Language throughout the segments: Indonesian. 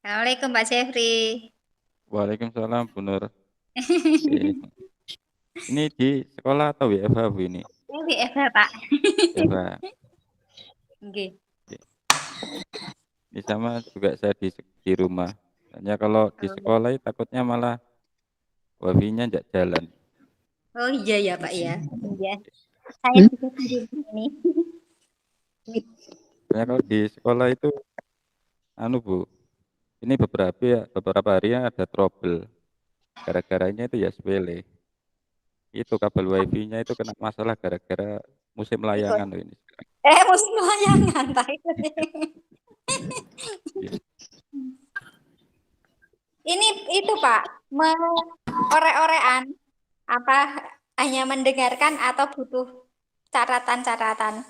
Assalamualaikum Pak Jeffrey. Waalaikumsalam Bu Nur. Ini di sekolah atau WFH Bu ini? Ini WFH Pak. WFH. Oke. Ini sama juga saya di rumah. Hanya kalau di sekolah takutnya malah wifi-nya nggak jalan. Oh iya ya Pak ya. Iya. Saya juga di rumah ini. Hanya kalau di sekolah itu, Bu, ini beberapa hari ya ada trouble. Gara-garanya itu ya sepele. Itu kabel wifi-nya itu kena masalah gara-gara musim layangan loh ini. Musim layangan Pak. Iya. Ini itu Pak, ore-orean apa hanya mendengarkan atau butuh catatan-catatan?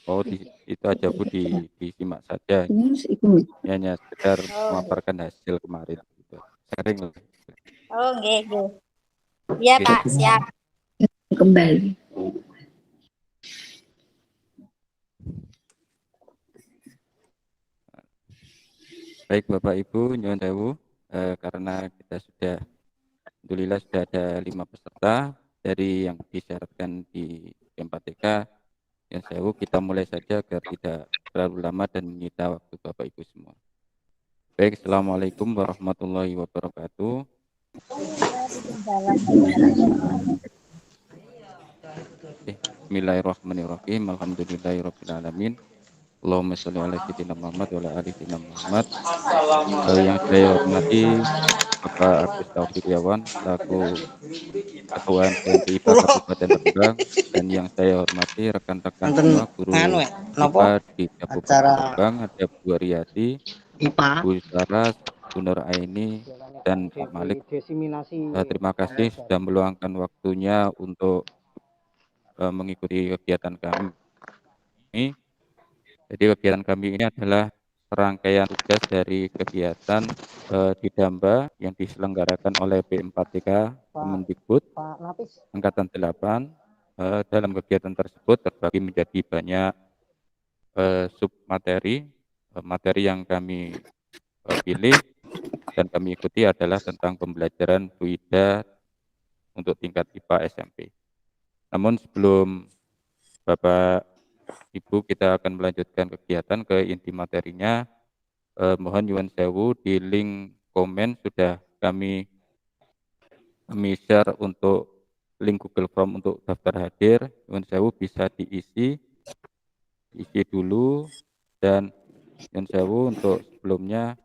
Oh, itu aja Bu disimak saja. Ini hanya sekedar memaparkan hasil kemarin. Gitu. Sering loh. Oh, nggih. Iya Oke. Pak, siap. Kembali. Baik Bapak Ibu, nyuwun sewu, karena kita alhamdulillah sudah ada 5 peserta dari yang disyaratkan di M4TK. Nyuwun sewu, kita mulai saja agar tidak terlalu lama dan menyita waktu Bapak Ibu semua. Baik, Assalamualaikum warahmatullahi wabarakatuh. Bismillahirrahmanirrahim. Alhamdulillahirrahmanirrahim. Allahumma sholli ala sayyidina Muhammad wa ala ali sayyidina Muhammad. Yang saya hormati Bapak Agus Taufiqiawan selaku Ketua MPMPIPA Kabupaten Rembang, dan yang saya hormati rekan-rekan semua guru IPA di Kabupaten Rembang, ada Bu Riyati, Bu Saras, Bu Nur Aini, dan Pak Malik. Terima kasih sudah meluangkan waktunya untuk mengikuti kegiatan kami. Jadi kegiatan kami ini adalah serangkaian tugas dari kegiatan di Damba yang diselenggarakan oleh B4TK Kemendikbud Angkatan 8. Dalam kegiatan tersebut terbagi menjadi banyak submateri. Materi yang kami pilih dan kami ikuti adalah tentang pembelajaran FUIDA untuk tingkat IPA SMP. Namun sebelum Bapak Ibu kita akan melanjutkan kegiatan ke inti materinya, mohon nyuwun sewu di link komen sudah kami share untuk link Google Form untuk daftar hadir. Nyuwun sewu bisa diisi dulu, dan nyuwun sewu untuk sebelumnya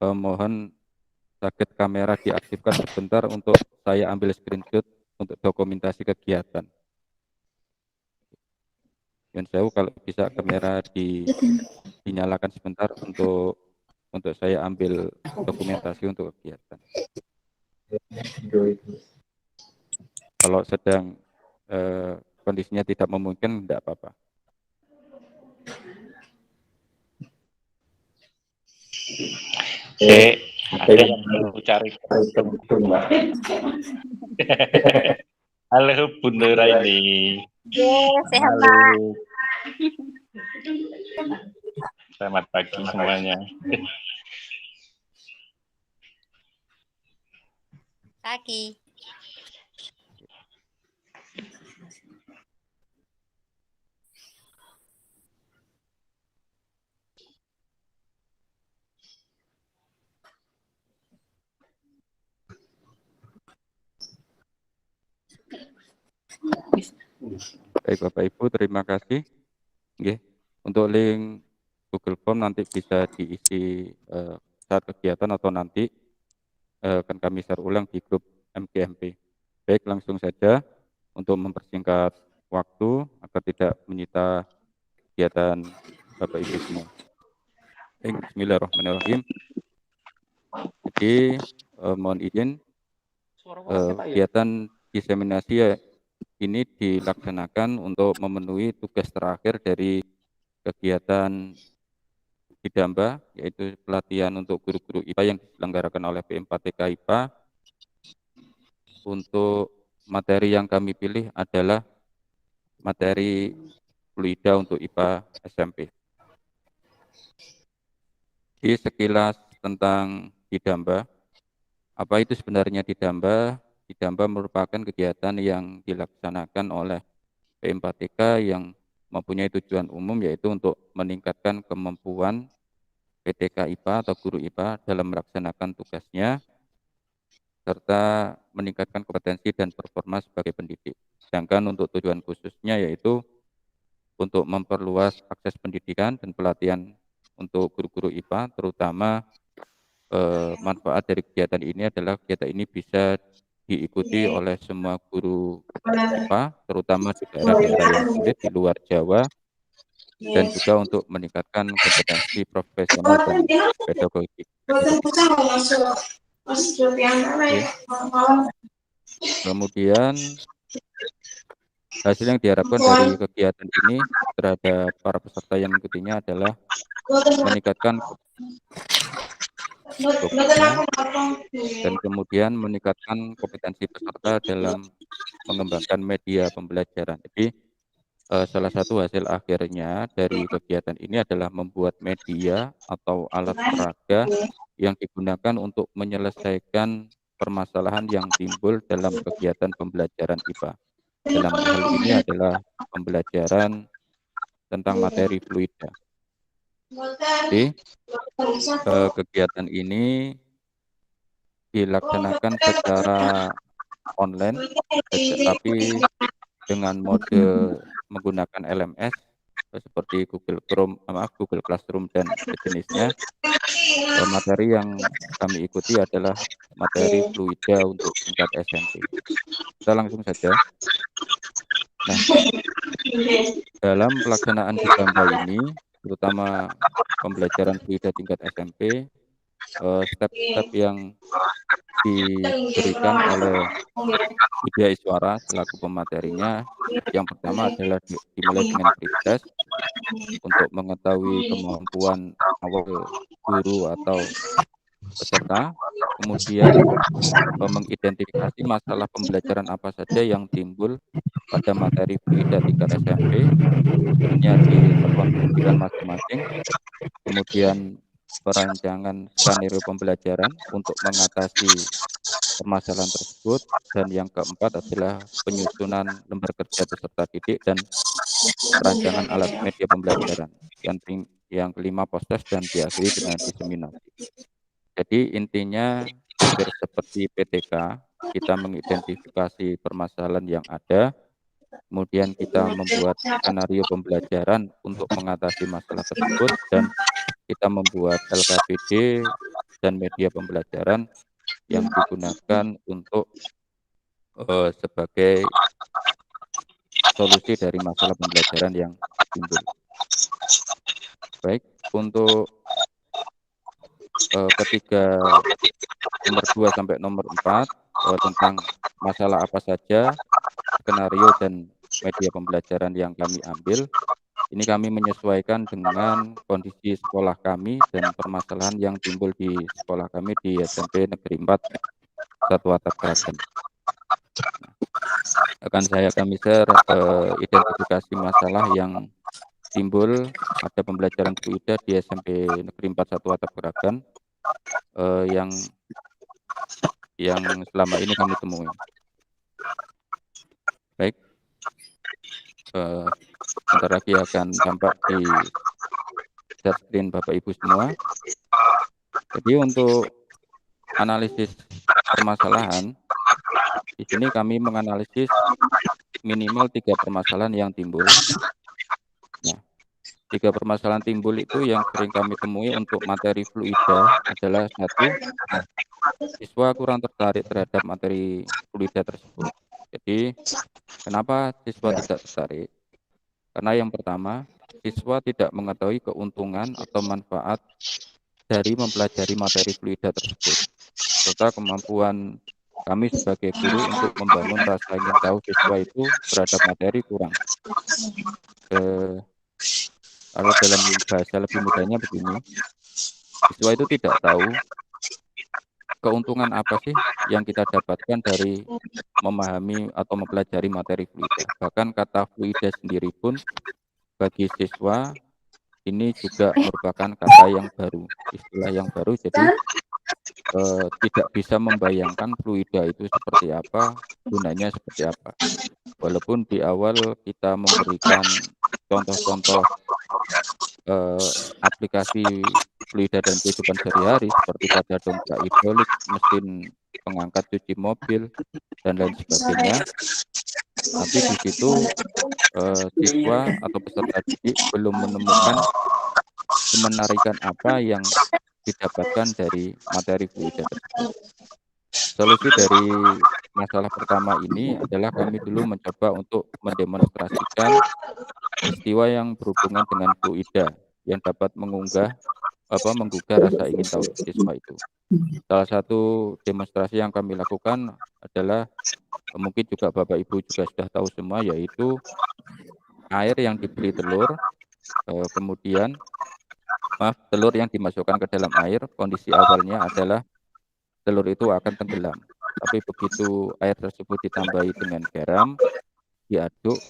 mohon sakit kamera diaktifkan sebentar untuk saya ambil screenshot untuk dokumentasi kegiatan. Nyuwun sewu kalau bisa kamera dinyalakan sebentar untuk saya ambil dokumentasi untuk kegiatan. Kalau sedang kondisinya tidak memungkinkan, tidak apa-apa. Ada yang perlu cari kerudung. Halo Bunda Raini. Sehat Halo. Pak. Selamat pagi semuanya. Pagi. Baik Bapak Ibu, terima kasih. Nggih. Untuk link Google Form nanti bisa diisi saat kegiatan atau nanti akan kami share ulang di grup MGMP. Baik, langsung saja untuk mempersingkat waktu agar tidak menyita kegiatan Bapak Ibu semua. Baik, Bismillahirrahmanirrahim. Jadi mohon izin kegiatan diseminasi ini dilaksanakan untuk memenuhi tugas terakhir dari kegiatan Hidamba, yaitu pelatihan untuk guru-guru IPA yang diselenggarakan oleh PM4TK IPA. Untuk materi yang kami pilih adalah materi fluida untuk IPA SMP. Di sekilas tentang Hidamba, apa itu sebenarnya Hidamba? Hidamba merupakan kegiatan yang dilaksanakan oleh PM4TK yang mempunyai tujuan umum, yaitu untuk meningkatkan kemampuan PTK IPA atau guru IPA dalam melaksanakan tugasnya, serta meningkatkan kompetensi dan performa sebagai pendidik. Sedangkan untuk tujuan khususnya yaitu untuk memperluas akses pendidikan dan pelatihan untuk guru-guru IPA, terutama manfaat dari kegiatan ini adalah kegiatan ini bisa diikuti oleh semua guru IPA, terutama di daerah-daerah yang sulit di luar Jawa, dan juga untuk meningkatkan kompetensi profesional dan pedagogik. Kemudian hasil yang diharapkan dari kegiatan ini terhadap para peserta yang mengikutinya adalah meningkatkan pedagogiknya dan kemudian meningkatkan kompetensi peserta dalam mengembangkan media pembelajaran. Jadi salah satu hasil akhirnya dari kegiatan ini adalah membuat media atau alat peraga yang digunakan untuk menyelesaikan permasalahan yang timbul dalam kegiatan pembelajaran IPA. Dalam hal ini adalah pembelajaran tentang materi fluida. Jadi kegiatan ini dilaksanakan secara online, tetapi dengan mode menggunakan LMS seperti Google Classroom dan sejenisnya. Materi yang kami ikuti adalah materi fluida untuk tingkat SMP. Kita langsung saja. Nah, dalam pelaksanaan Hidamba ini, terutama pembelajaran fluida tingkat SMP, step-step yang diberikan oleh Widya Iswara selaku pematerinya, yang pertama adalah dimulai dengan pre-test untuk mengetahui kemampuan awal guru atau peserta, kemudian mengidentifikasi masalah pembelajaran apa saja yang timbul pada materi fluida tingkat SMP, khususnya di terkonstruksikan masing-masing, kemudian perancangan skenario pembelajaran untuk mengatasi permasalahan tersebut, dan yang keempat adalah penyusunan lembar kerja peserta didik dan perancangan alat media pembelajaran. Yang kelima proses dan diakhiri dengan diseminasi. Jadi intinya hampir seperti PTK, kita mengidentifikasi permasalahan yang ada, kemudian kita membuat skenario pembelajaran untuk mengatasi masalah tersebut, dan kita membuat LKPD dan media pembelajaran yang digunakan untuk sebagai solusi dari masalah pembelajaran yang timbul. Baik, untuk ketiga, nomor 2 sampai nomor 4 tentang masalah apa saja, skenario dan media pembelajaran yang kami ambil. Ini kami menyesuaikan dengan kondisi sekolah kami dan permasalahan yang timbul di sekolah kami di SMP Negeri 4 Satu Atap Kragen. Akan kami share identifikasi masalah yang timbul pada pembelajaran fluida di SMP Negeri 4 Satu Atap Kragen yang selama ini kami temui. Baik, sebentar lagi akan tampak di share screen Bapak Ibu semua. Jadi untuk analisis permasalahan, di sini kami menganalisis minimal 3 permasalahan yang timbul. Nah, 3 permasalahan timbul itu yang sering kami temui untuk materi fluida adalah 1, siswa kurang tertarik terhadap materi fluida tersebut. Jadi, kenapa siswa tidak tertarik? Karena yang pertama, siswa tidak mengetahui keuntungan atau manfaat dari mempelajari materi fluida tersebut, serta kemampuan kami sebagai guru untuk membangun rasa ingin tahu siswa itu terhadap materi kurang. Kalau dalam bahasa lebih mudahnya begini, siswa itu tidak tahu keuntungan apa sih yang kita dapatkan dari memahami atau mempelajari materi fluida. Bahkan kata fluida sendiri pun bagi siswa ini juga merupakan kata yang baru, istilah yang baru. Jadi tidak bisa membayangkan fluida itu seperti apa, gunanya seperti apa. Walaupun di awal kita memberikan contoh-contoh aplikasi fluida dan kehidupan sehari-hari seperti pada dongkrak hidrolik, mesin pengangkat cuci mobil, dan lain sebagainya. Tapi di situ siswa atau peserta didik belum menemukan kemenarikan apa yang didapatkan dari materi fluida tersebut. Solusi dari masalah pertama ini adalah kami dulu mencoba untuk mendemonstrasikan peristiwa yang berhubungan dengan fluida yang dapat menggugah rasa ingin tahu siswa itu. Salah satu demonstrasi yang kami lakukan adalah mungkin juga Bapak Ibu juga sudah tahu semua, yaitu air yang diberi telur, kemudian telur yang dimasukkan ke dalam air, kondisi awalnya adalah telur itu akan tenggelam. Tapi begitu air tersebut ditambahi dengan garam, diaduk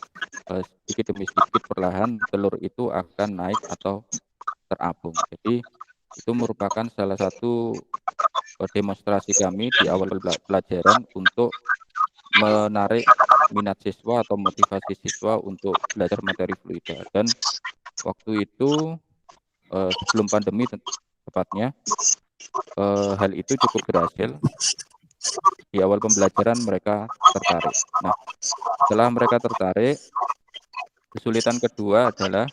sedikit demi sedikit, perlahan telur itu akan naik atau terapung. Jadi itu merupakan salah satu demonstrasi kami di awal pelajaran untuk menarik minat siswa atau motivasi siswa untuk belajar materi fluida. Dan waktu itu sebelum pandemi tepatnya, hal itu cukup berhasil. Di awal pembelajaran mereka tertarik. Nah, setelah mereka tertarik, kesulitan kedua adalah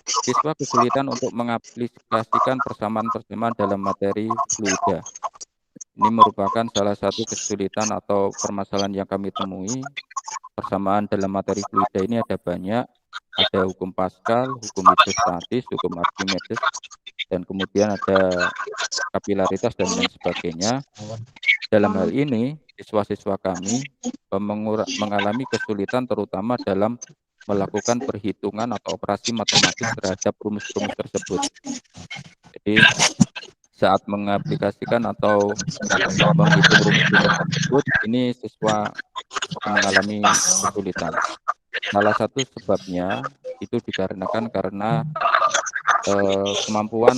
siswa kesulitan untuk mengaplikasikan persamaan-persamaan dalam materi fluida. Ini merupakan salah satu kesulitan atau permasalahan yang kami temui. Persamaan dalam materi fluida ini ada banyak. Ada hukum Pascal, hukum hidrostatis, hukum Archimedes, dan kemudian ada kapilaritas dan lain sebagainya. Dalam hal ini, siswa-siswa kami mengalami kesulitan terutama dalam melakukan perhitungan atau operasi matematis terhadap rumus-rumus tersebut. Jadi saat mengaplikasikan atau menghitung rumus-rumus tersebut, ini siswa mengalami kesulitan. Salah satu sebabnya itu dikarenakan karena kemampuan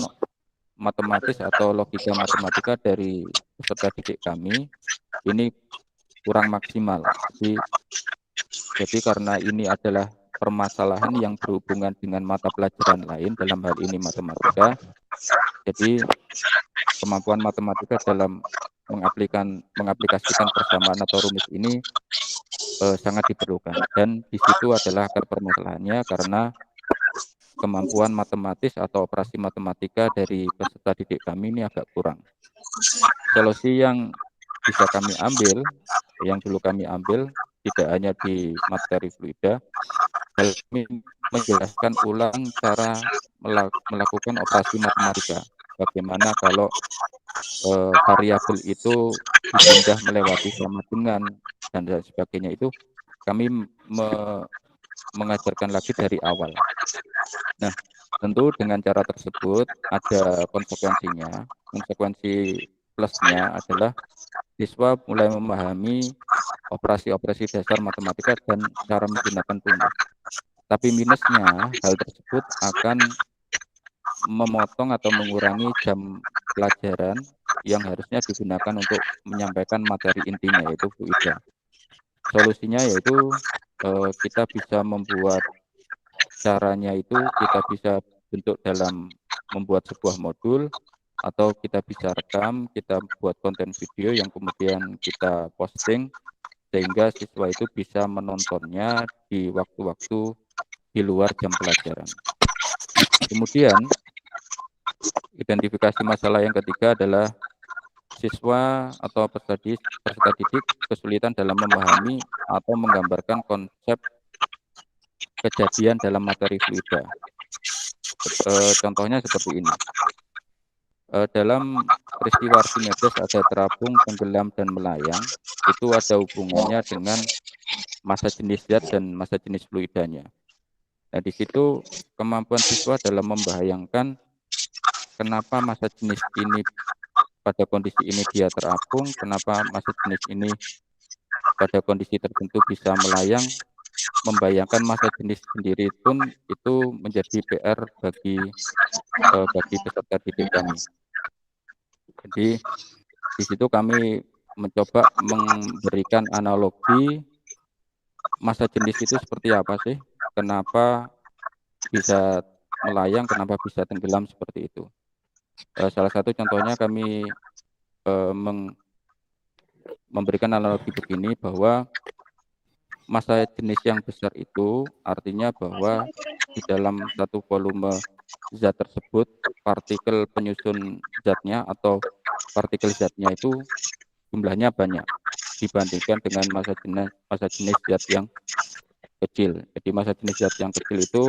matematis atau logika matematika dari peserta didik kami ini kurang maksimal. Jadi karena ini adalah permasalahan yang berhubungan dengan mata pelajaran lain, dalam hal ini matematika, jadi kemampuan matematika dalam mengaplikasikan persamaan atau rumus ini sangat diperlukan. Dan di situ adalah akar permasalahannya, karena kemampuan matematis atau operasi matematika dari peserta didik kami ini agak kurang. Solusi yang bisa kami ambil, yang dulu kami ambil, tidak hanya di materi fluida, kami menjelaskan ulang cara melakukan operasi matematika. Bagaimana kalau variabel itu dipindah melewati sama dengan dan sebagainya, itu kami mengajarkan lagi dari awal. Nah, tentu dengan cara tersebut ada konsekuensinya. Konsekuensi plusnya adalah siswa mulai memahami operasi-operasi dasar matematika dan cara menggunakan rumus. Tapi minusnya, hal tersebut akan memotong atau mengurangi jam pelajaran yang harusnya digunakan untuk menyampaikan materi intinya, yaitu fluida. Solusinya yaitu kita bisa membuat caranya itu kita bisa bentuk dalam membuat sebuah modul, atau kita bisa rekam, kita buat konten video yang kemudian kita posting, sehingga siswa itu bisa menontonnya di waktu-waktu di luar jam pelajaran. Kemudian, identifikasi masalah yang ketiga adalah siswa atau peserta didik kesulitan dalam memahami atau menggambarkan konsep kejadian dalam materi fluida. Contohnya seperti ini. Dalam peristiwa Archimedes ada terapung, tenggelam, dan melayang. Itu ada hubungannya dengan massa jenis zat dan massa jenis fluidanya. Nah, di situ kemampuan siswa dalam membayangkan kenapa massa jenis ini pada kondisi ini dia terapung, kenapa massa jenis ini pada kondisi tertentu bisa melayang, membayangkan massa jenis sendiri pun itu menjadi PR bagi peserta didik kami. Jadi di situ kami mencoba memberikan analogi massa jenis itu seperti apa sih, kenapa bisa melayang, kenapa bisa tenggelam seperti itu. Salah satu contohnya kami memberikan analogi begini, bahwa massa jenis yang besar itu artinya bahwa di dalam satu volume zat tersebut, partikel penyusun zatnya atau partikel zatnya itu jumlahnya banyak dibandingkan dengan massa jenis zat yang kecil. Jadi massa jenis zat yang kecil itu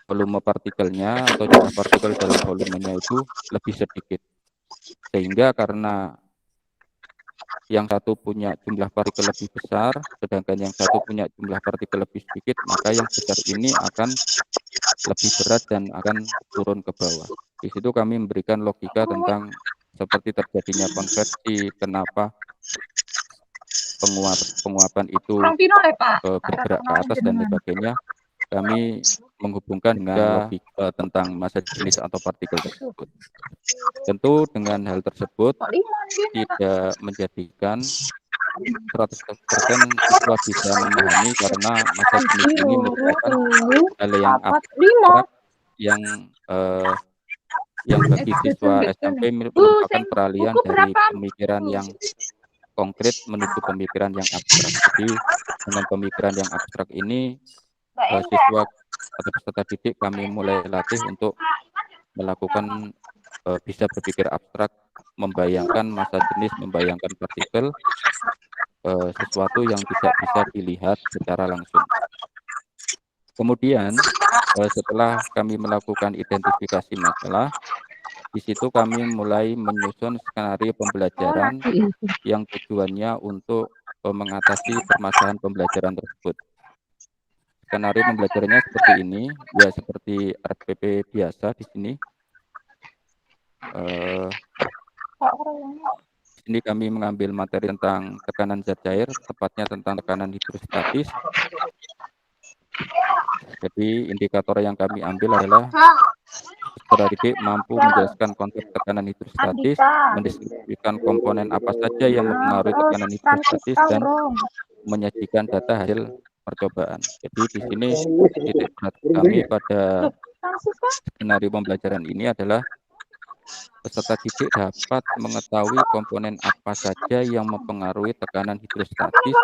volume partikelnya atau jumlah partikel dalam volumenya itu lebih sedikit. Sehingga karena yang satu punya jumlah partikel lebih besar, sedangkan yang satu punya jumlah partikel lebih sedikit, maka yang besar ini akan lebih berat dan akan turun ke bawah. Di situ kami memberikan logika tentang seperti terjadinya konversi, kenapa penguapan itu bergerak ke atas dan sebagainya. Kami menghubungkan dengan logika tentang massa jenis atau partikel tersebut. Tentu dengan hal tersebut tidak menjadikan 100% siswa bisa memahami, karena massa jenis ini merupakan hal yang abstrak yang bagi siswa SMP merupakan peralihan dari pemikiran yang konkret menuju pemikiran yang abstrak. Jadi dengan pemikiran yang abstrak ini siswa atau peserta didik kami mulai latih untuk melakukan bisa berpikir abstrak, membayangkan massa jenis, membayangkan partikel, sesuatu yang tidak bisa dilihat secara langsung. Kemudian setelah kami melakukan identifikasi masalah, di situ kami mulai menyusun skenario pembelajaran yang tujuannya untuk mengatasi permasalahan pembelajaran tersebut. Skenario pembelajarannya seperti ini, ya seperti RPP biasa di sini. Di sini kami mengambil materi tentang tekanan zat cair, tepatnya tentang tekanan hidrostatis. Jadi indikator yang kami ambil adalah peserta didik mampu menjelaskan konsep tekanan hidrostatis, mendeskripsikan komponen apa saja yang mempengaruhi tekanan hidrostatis, dan menyajikan data hasil percobaan. Jadi di sini titik berat kami pada skenario pembelajaran ini adalah peserta didik dapat mengetahui komponen apa saja yang mempengaruhi tekanan hidrostatis,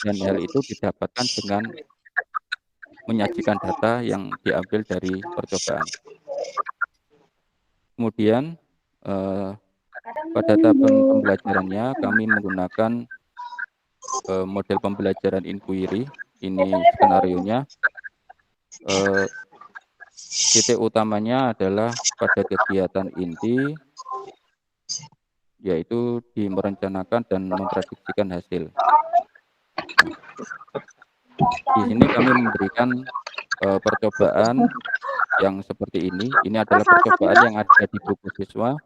dan hal itu didapatkan dengan menyajikan data yang diambil dari percobaan. Kemudian pada tahapan pembelajarannya kami menggunakan model pembelajaran inquiry. Ini skenarionya. Titik utamanya adalah pada kegiatan inti, yaitu merencanakan dan memprediksikan hasil. Di sini kami memberikan percobaan yang seperti ini. Ini adalah percobaan yang ada di buku siswa,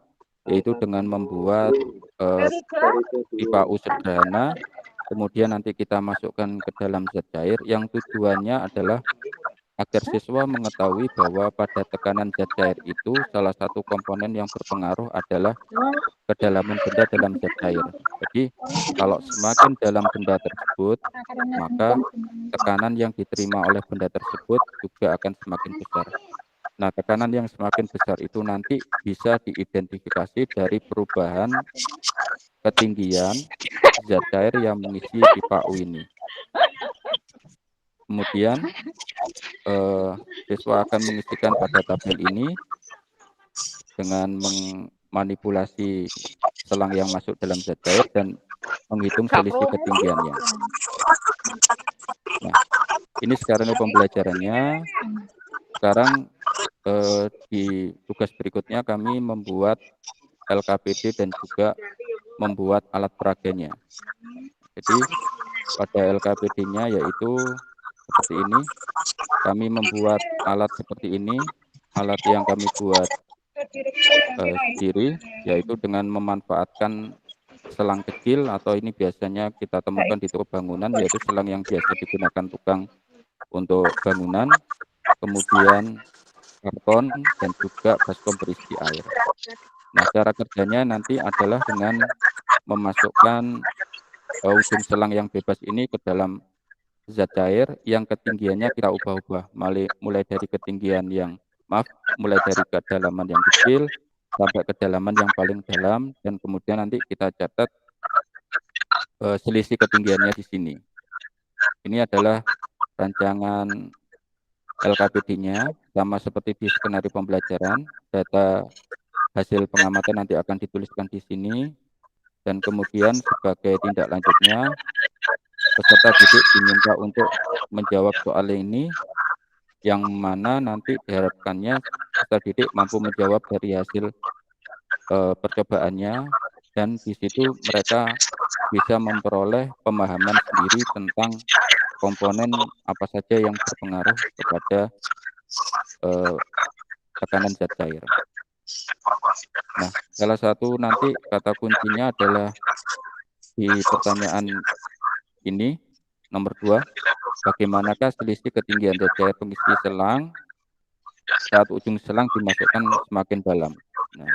yaitu dengan membuat pipa U sederhana, kemudian nanti kita masukkan ke dalam zat cair, yang tujuannya adalah agar siswa mengetahui bahwa pada tekanan zat cair itu salah satu komponen yang berpengaruh adalah kedalaman benda dalam zat cair. Jadi kalau semakin dalam benda tersebut, maka tekanan yang diterima oleh benda tersebut juga akan semakin besar. Nah, tekanan yang semakin besar itu nanti bisa diidentifikasi dari perubahan ketinggian zat cair yang mengisi pipa U ini. Kemudian siswa akan mengisikan pada tabel ini dengan memanipulasi selang yang masuk dalam zat cair dan menghitung selisih ketinggiannya. Nah, ini sekarang pembelajarannya. Sekarang di tugas berikutnya kami membuat LKPD dan juga membuat alat peraganya. Jadi pada LKPD-nya yaitu seperti ini. Kami membuat alat seperti ini, alat yang kami buat sendiri, yaitu dengan memanfaatkan selang kecil, atau ini biasanya kita temukan di toko bangunan, yaitu selang yang biasa digunakan tukang untuk bangunan, kemudian karton, dan juga baskom berisi air. Nah, cara kerjanya nanti adalah dengan memasukkan ujung selang yang bebas ini ke dalam zat cair yang ketinggiannya kita ubah-ubah, mulai dari ketinggian yang mulai dari kedalaman yang kecil sampai kedalaman yang paling dalam, dan kemudian nanti kita catat selisih ketinggiannya di sini. Ini adalah rancangan LKPD-nya, sama seperti di skenario pembelajaran. Data hasil pengamatan nanti akan dituliskan di sini, dan kemudian sebagai tindak lanjutnya peserta didik diminta untuk menjawab soal ini, yang mana nanti diharapkannya peserta didik mampu menjawab dari hasil percobaannya, dan di situ mereka bisa memperoleh pemahaman sendiri tentang komponen apa saja yang berpengaruh kepada tekanan zat cair. Nah, salah satu nanti kata kuncinya adalah di pertanyaan ini, nomor 2, bagaimanakah selisih ketinggian zat cair pengisi selang saat ujung selang dimasukkan semakin dalam. Nah,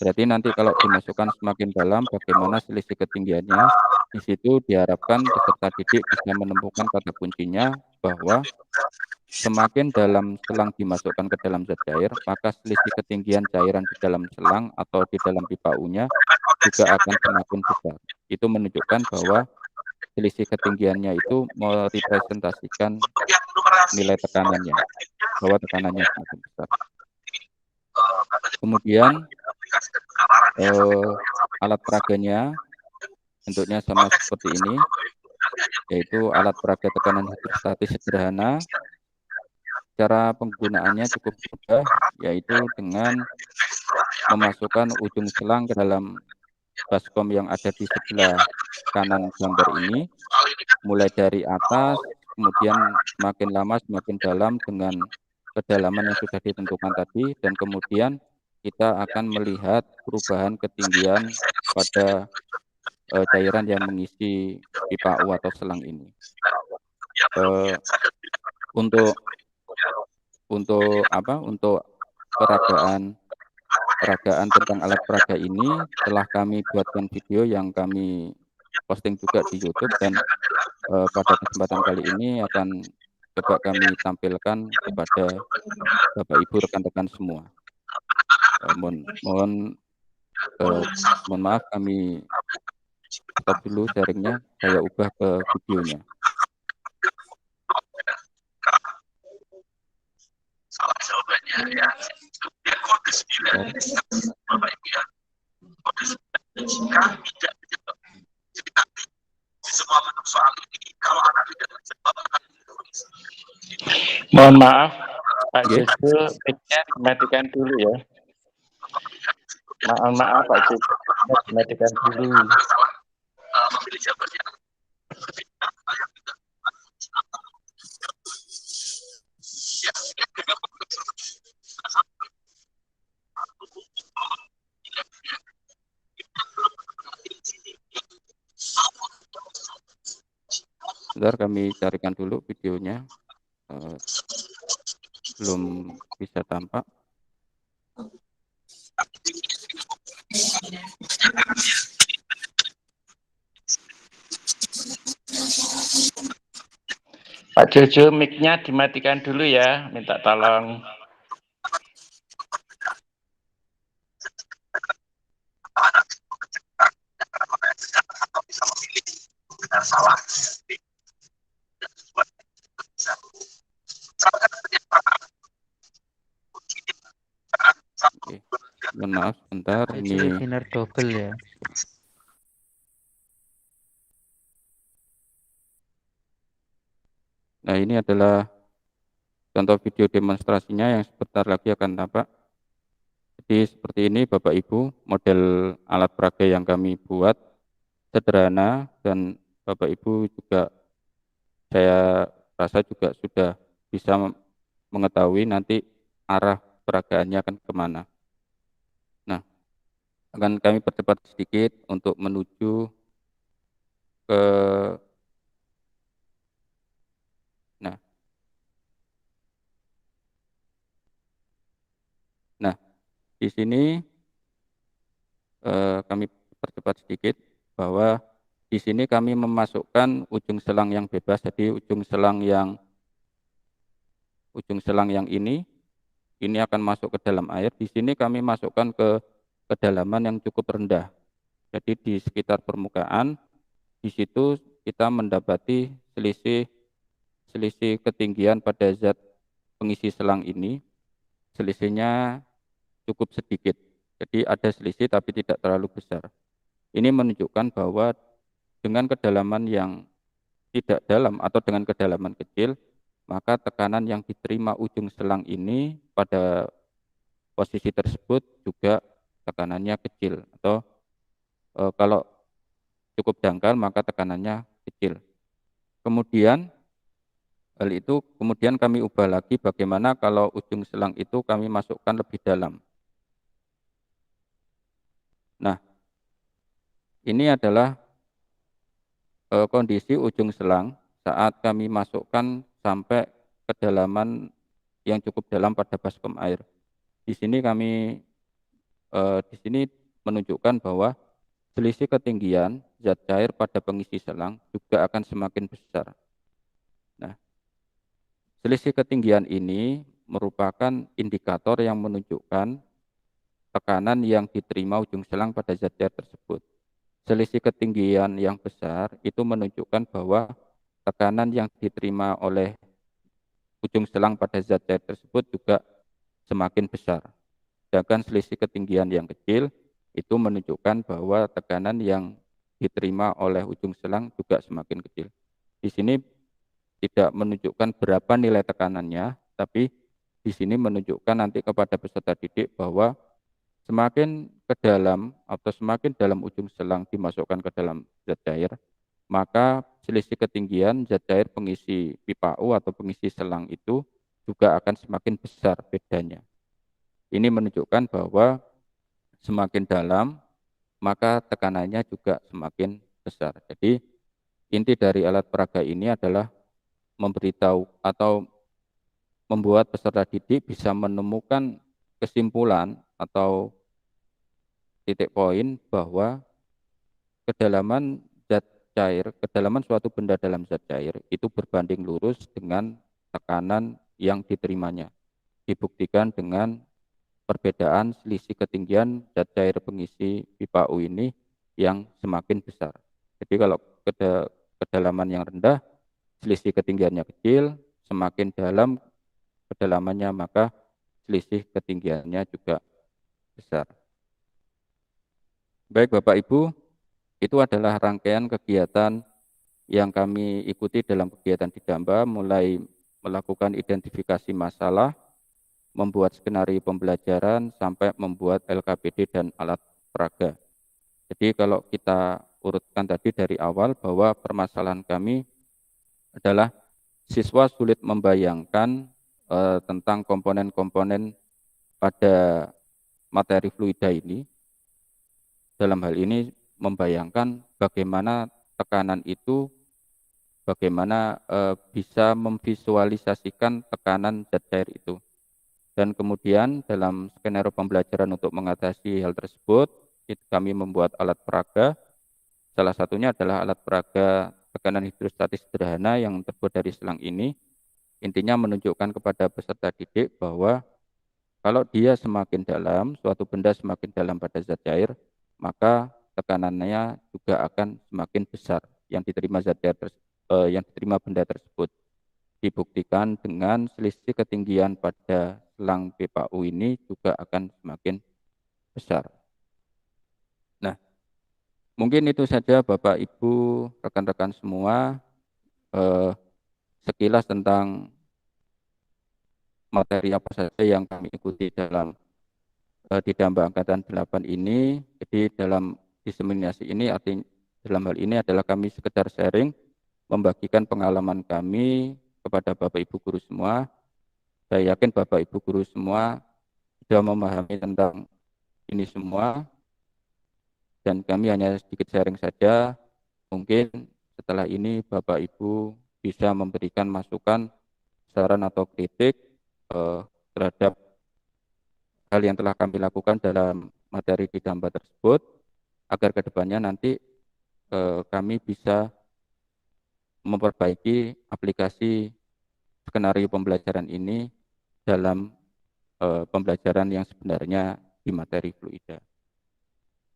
berarti nanti kalau dimasukkan semakin dalam, bagaimana selisih ketinggiannya? Di situ diharapkan peserta didik bisa menemukan kata kuncinya bahwa semakin dalam selang dimasukkan ke dalam zat cair, maka selisih ketinggian cairan di dalam selang atau di dalam pipa U-nya juga akan semakin besar. Itu menunjukkan bahwa selisih ketinggiannya itu merepresentasikan nilai tekanannya, bahwa tekanannya semakin besar. Kemudian alat peraganya bentuknya sama seperti ini, yaitu alat peraga tekanan hidrostatis sederhana. Cara penggunaannya cukup mudah, yaitu dengan memasukkan ujung selang ke dalam baskom yang ada di sebelah kanan gambar ini, mulai dari atas, kemudian semakin lama semakin dalam dengan kedalaman yang sudah ditentukan tadi, dan kemudian kita akan melihat perubahan ketinggian pada cairan yang mengisi pipa U atau selang ini. Untuk peragaan tentang alat peraga ini telah kami buatkan video yang kami posting juga di YouTube, dan pada kesempatan kali ini akan coba kami tampilkan kepada Bapak Ibu rekan-rekan semua. Mohon maaf, kami stop dulu sharingnya, saya ubah ke videonya. Salah jawabannya ya. Kemudian kode 9 Bapak Ibu ya. Kode 9 jika tidak dijawab. Jadi nanti di semua bentuk soal ini kalau anak tidak menjawab akan ditulis. Mohon maaf, Pak Jesu, mic-nya dimatikan dulu ya. Mohon maaf Pak Jesu, dimatikan dulu. Memilih jawabannya. Sebentar kami carikan dulu videonya. Belum bisa tampak. Pak Jojo, mic-nya dimatikan dulu ya, minta tolong. atau bisa memilih benar salah. Oke. Mohon maaf sebentar, Itu ini webinar double ya. nah ini adalah contoh video demonstrasinya yang sebentar lagi akan tampak. Jadi seperti ini Bapak Ibu, model alat peraga yang kami buat sederhana dan Bapak Ibu juga saya rasa juga sudah bisa mengetahui nanti arah peragaannya akan kemana. Nah, akan kami percepat sedikit untuk menuju ke nah, nah di sini kami percepat sedikit bahwa di sini kami memasukkan ujung selang yang bebas, jadi ujung selang yang ini akan masuk ke dalam air. Di sini kami masukkan ke kedalaman yang cukup rendah. Jadi di sekitar permukaan, di situ kita mendapati selisih ketinggian pada zat pengisi selang ini. Selisihnya cukup sedikit. Jadi ada selisih tapi tidak terlalu besar. Ini menunjukkan bahwa dengan kedalaman yang tidak dalam atau dengan kedalaman kecil, maka tekanan yang diterima ujung selang ini pada posisi tersebut juga tekanannya kecil, atau kalau cukup dangkal maka tekanannya kecil. Kemudian kami ubah lagi bagaimana kalau ujung selang itu kami masukkan lebih dalam. Nah, ini adalah kondisi ujung selang saat kami masukkan sampai kedalaman yang cukup dalam pada baskom air. Di sini menunjukkan bahwa selisih ketinggian zat cair pada pengisi selang juga akan semakin besar. Nah, selisih ketinggian ini merupakan indikator yang menunjukkan tekanan yang diterima ujung selang pada zat cair tersebut. Selisih ketinggian yang besar itu menunjukkan bahwa tekanan yang diterima oleh ujung selang pada zat cair tersebut juga semakin besar. Sedangkan selisih ketinggian yang kecil itu menunjukkan bahwa tekanan yang diterima oleh ujung selang juga semakin kecil. Di sini tidak menunjukkan berapa nilai tekanannya, tapi di sini menunjukkan nanti kepada peserta didik bahwa semakin ke dalam atau semakin dalam ujung selang dimasukkan ke dalam zat cair, maka selisih ketinggian zat cair pengisi pipa U atau pengisi selang itu juga akan semakin besar bedanya. Ini menunjukkan bahwa semakin dalam, maka tekanannya juga semakin besar. Jadi inti dari alat peraga ini adalah memberitahu atau membuat peserta didik bisa menemukan kesimpulan atau titik poin bahwa kedalaman zat cair, kedalaman suatu benda dalam zat cair itu berbanding lurus dengan tekanan yang diterimanya. Dibuktikan dengan perbedaan selisih ketinggian zat cair pengisi pipa U ini yang semakin besar. Jadi kalau kedalaman yang rendah, selisih ketinggiannya kecil, semakin dalam kedalamannya maka selisih ketinggiannya juga besar. Baik Bapak Ibu, itu adalah rangkaian kegiatan yang kami ikuti dalam kegiatan di Damba, mulai melakukan identifikasi masalah, membuat skenario pembelajaran, sampai membuat LKPD dan alat peraga. Jadi kalau kita urutkan tadi dari awal bahwa permasalahan kami adalah siswa sulit membayangkan tentang komponen-komponen pada materi fluida ini. Dalam hal ini membayangkan bagaimana tekanan itu bagaimana bisa memvisualisasikan tekanan zat cair itu. Dan kemudian dalam skenario pembelajaran untuk mengatasi hal tersebut, kami membuat alat peraga. Salah satunya adalah alat peraga tekanan hidrostatis sederhana yang terbuat dari selang ini. Intinya menunjukkan kepada peserta didik bahwa kalau dia semakin dalam, suatu benda semakin dalam pada zat cair, maka tekanannya juga akan semakin besar yang diterima zat cair yang diterima benda tersebut. Dibuktikan dengan selisih ketinggian pada selang PPAU ini juga akan semakin besar. Nah, mungkin itu saja Bapak Ibu, rekan-rekan semua, sekilas tentang materi apa saja yang kami ikuti dalam di Damba Angkatan 8 ini. Jadi dalam diseminasi ini artinya dalam hal ini adalah kami sekedar sharing, membagikan pengalaman kami kepada Bapak Ibu guru semua. Saya yakin Bapak Ibu guru semua sudah memahami tentang ini semua, dan kami hanya sedikit sharing saja. Mungkin setelah ini Bapak Ibu bisa memberikan masukan, saran atau kritik terhadap hal yang telah kami lakukan dalam materi di Damba tersebut, agar kedepannya nanti kami bisa memperbaiki aplikasi skenario pembelajaran ini dalam pembelajaran yang sebenarnya di materi fluida.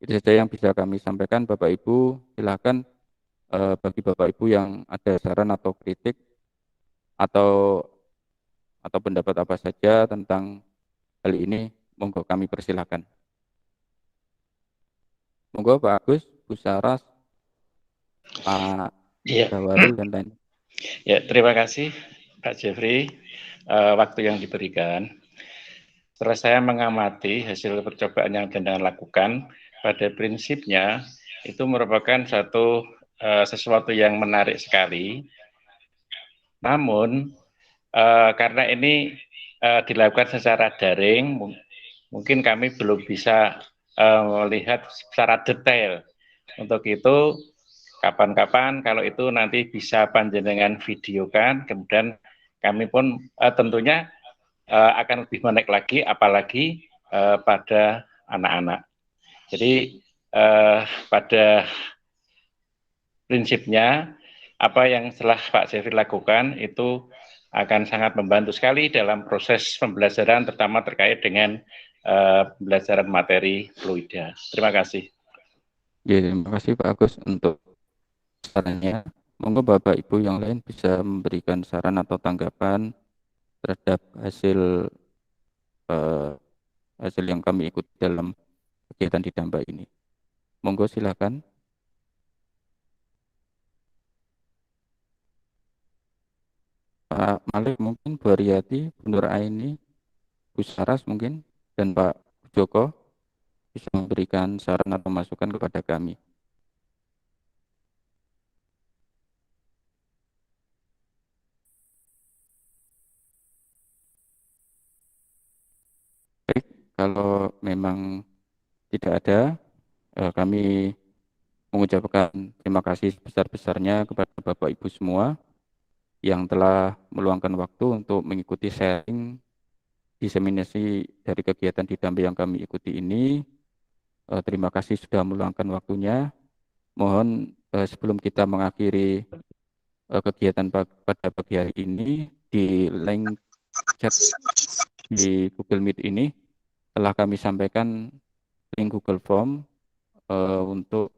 Itu saja yang bisa kami sampaikan Bapak Ibu. Silakan bagi Bapak Ibu yang ada saran atau kritik atau pendapat apa saja tentang hal ini, monggo kami persilakan. Monggo Pak Agus, Bu Saras, Pak Dawaril dan lain. Ya, terima kasih Pak Jeffrey waktu yang diberikan. Setelah saya mengamati hasil percobaan yang sedang lakukan, pada prinsipnya itu merupakan sesuatu yang menarik sekali. Namun karena ini dilakukan secara daring, mungkin kami belum bisa melihat secara detail. Untuk itu, kapan-kapan kalau itu nanti bisa panjenengan videokan, kemudian kami pun tentunya akan lebih menaik lagi, apalagi pada anak-anak. Jadi pada prinsipnya, apa yang telah Pak Jeffrey lakukan itu akan sangat membantu sekali dalam proses pembelajaran, terutama terkait dengan pembelajaran materi fluida. Terima kasih. Ya, terima kasih Pak Agus untuk sarannya. Monggo Bapak Ibu yang lain bisa memberikan saran atau tanggapan terhadap hasil yang kami ikuti dalam kegiatan di Damba ini. Monggo silakan. Pak Malik mungkin, Bu Ariyati, Bu Nur Aini, Bu Saras mungkin, dan Pak Joko bisa memberikan saran atau masukan kepada kami. Baik, kalau memang tidak ada, kami mengucapkan terima kasih sebesar-besarnya kepada Bapak Ibu semua yang telah meluangkan waktu untuk mengikuti sharing diseminasi dari kegiatan di Damba yang kami ikuti ini. Terima kasih sudah meluangkan waktunya. Mohon sebelum kita mengakhiri kegiatan pada pagi hari ini, di link chat di Google Meet ini telah kami sampaikan link Google Form untuk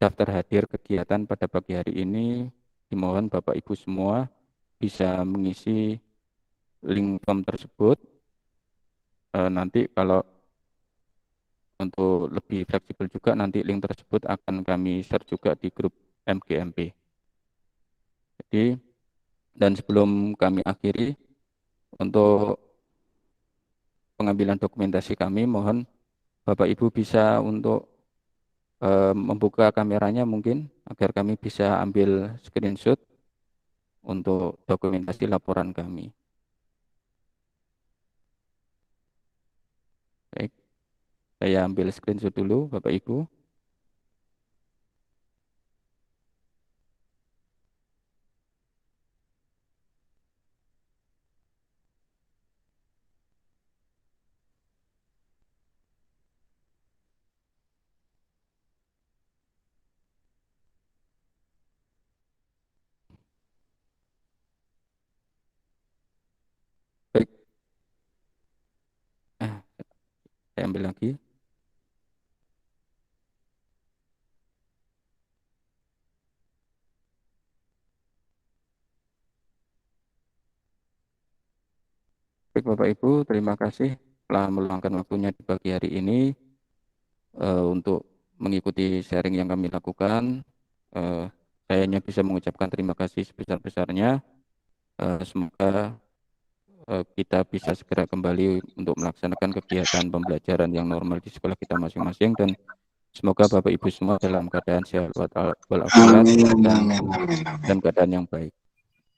daftar hadir kegiatan pada pagi hari ini. Dimohon Bapak Ibu semua bisa mengisi link form tersebut. Nanti kalau untuk lebih fleksibel juga, nanti link tersebut akan kami share juga di grup MGMP. Jadi, dan sebelum kami akhiri, untuk pengambilan dokumentasi kami, mohon Bapak Ibu bisa untuk membuka kameranya mungkin, agar kami bisa ambil screenshot untuk dokumentasi laporan kami. Baik, saya ambil screenshot dulu Bapak Ibu. Saya ambil lagi. Baik Bapak Ibu, terima kasih telah meluangkan waktunya di pagi hari ini untuk mengikuti sharing yang kami lakukan. Saya hanya bisa mengucapkan terima kasih sebesar-besarnya. Semoga kita bisa segera kembali untuk melaksanakan kegiatan pembelajaran yang normal di sekolah kita masing-masing, dan semoga Bapak Ibu semua dalam keadaan sehat walafiat dan keadaan yang baik.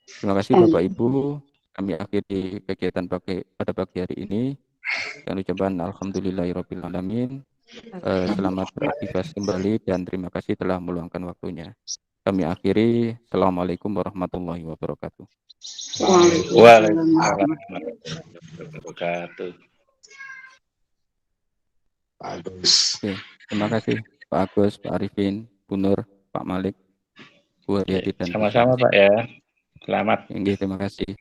Terima kasih Bapak Ibu. Kami akhiri kegiatan pada pagi hari ini dengan ucapan alhamdulillahirrabbilalamin. Selamat beraktivitas kembali dan terima kasih telah meluangkan waktunya. Kami akhiri. Assalamualaikum warahmatullahi wabarakatuh. Waalaikumsalam warahmatullahi wabarakatuh. Oke, terima kasih Pak Agus, Pak Arifin, Bu Nur, Pak Malik, Bu Haryati dan Bu Sama-sama Syah. Pak ya. Selamat. Terima kasih.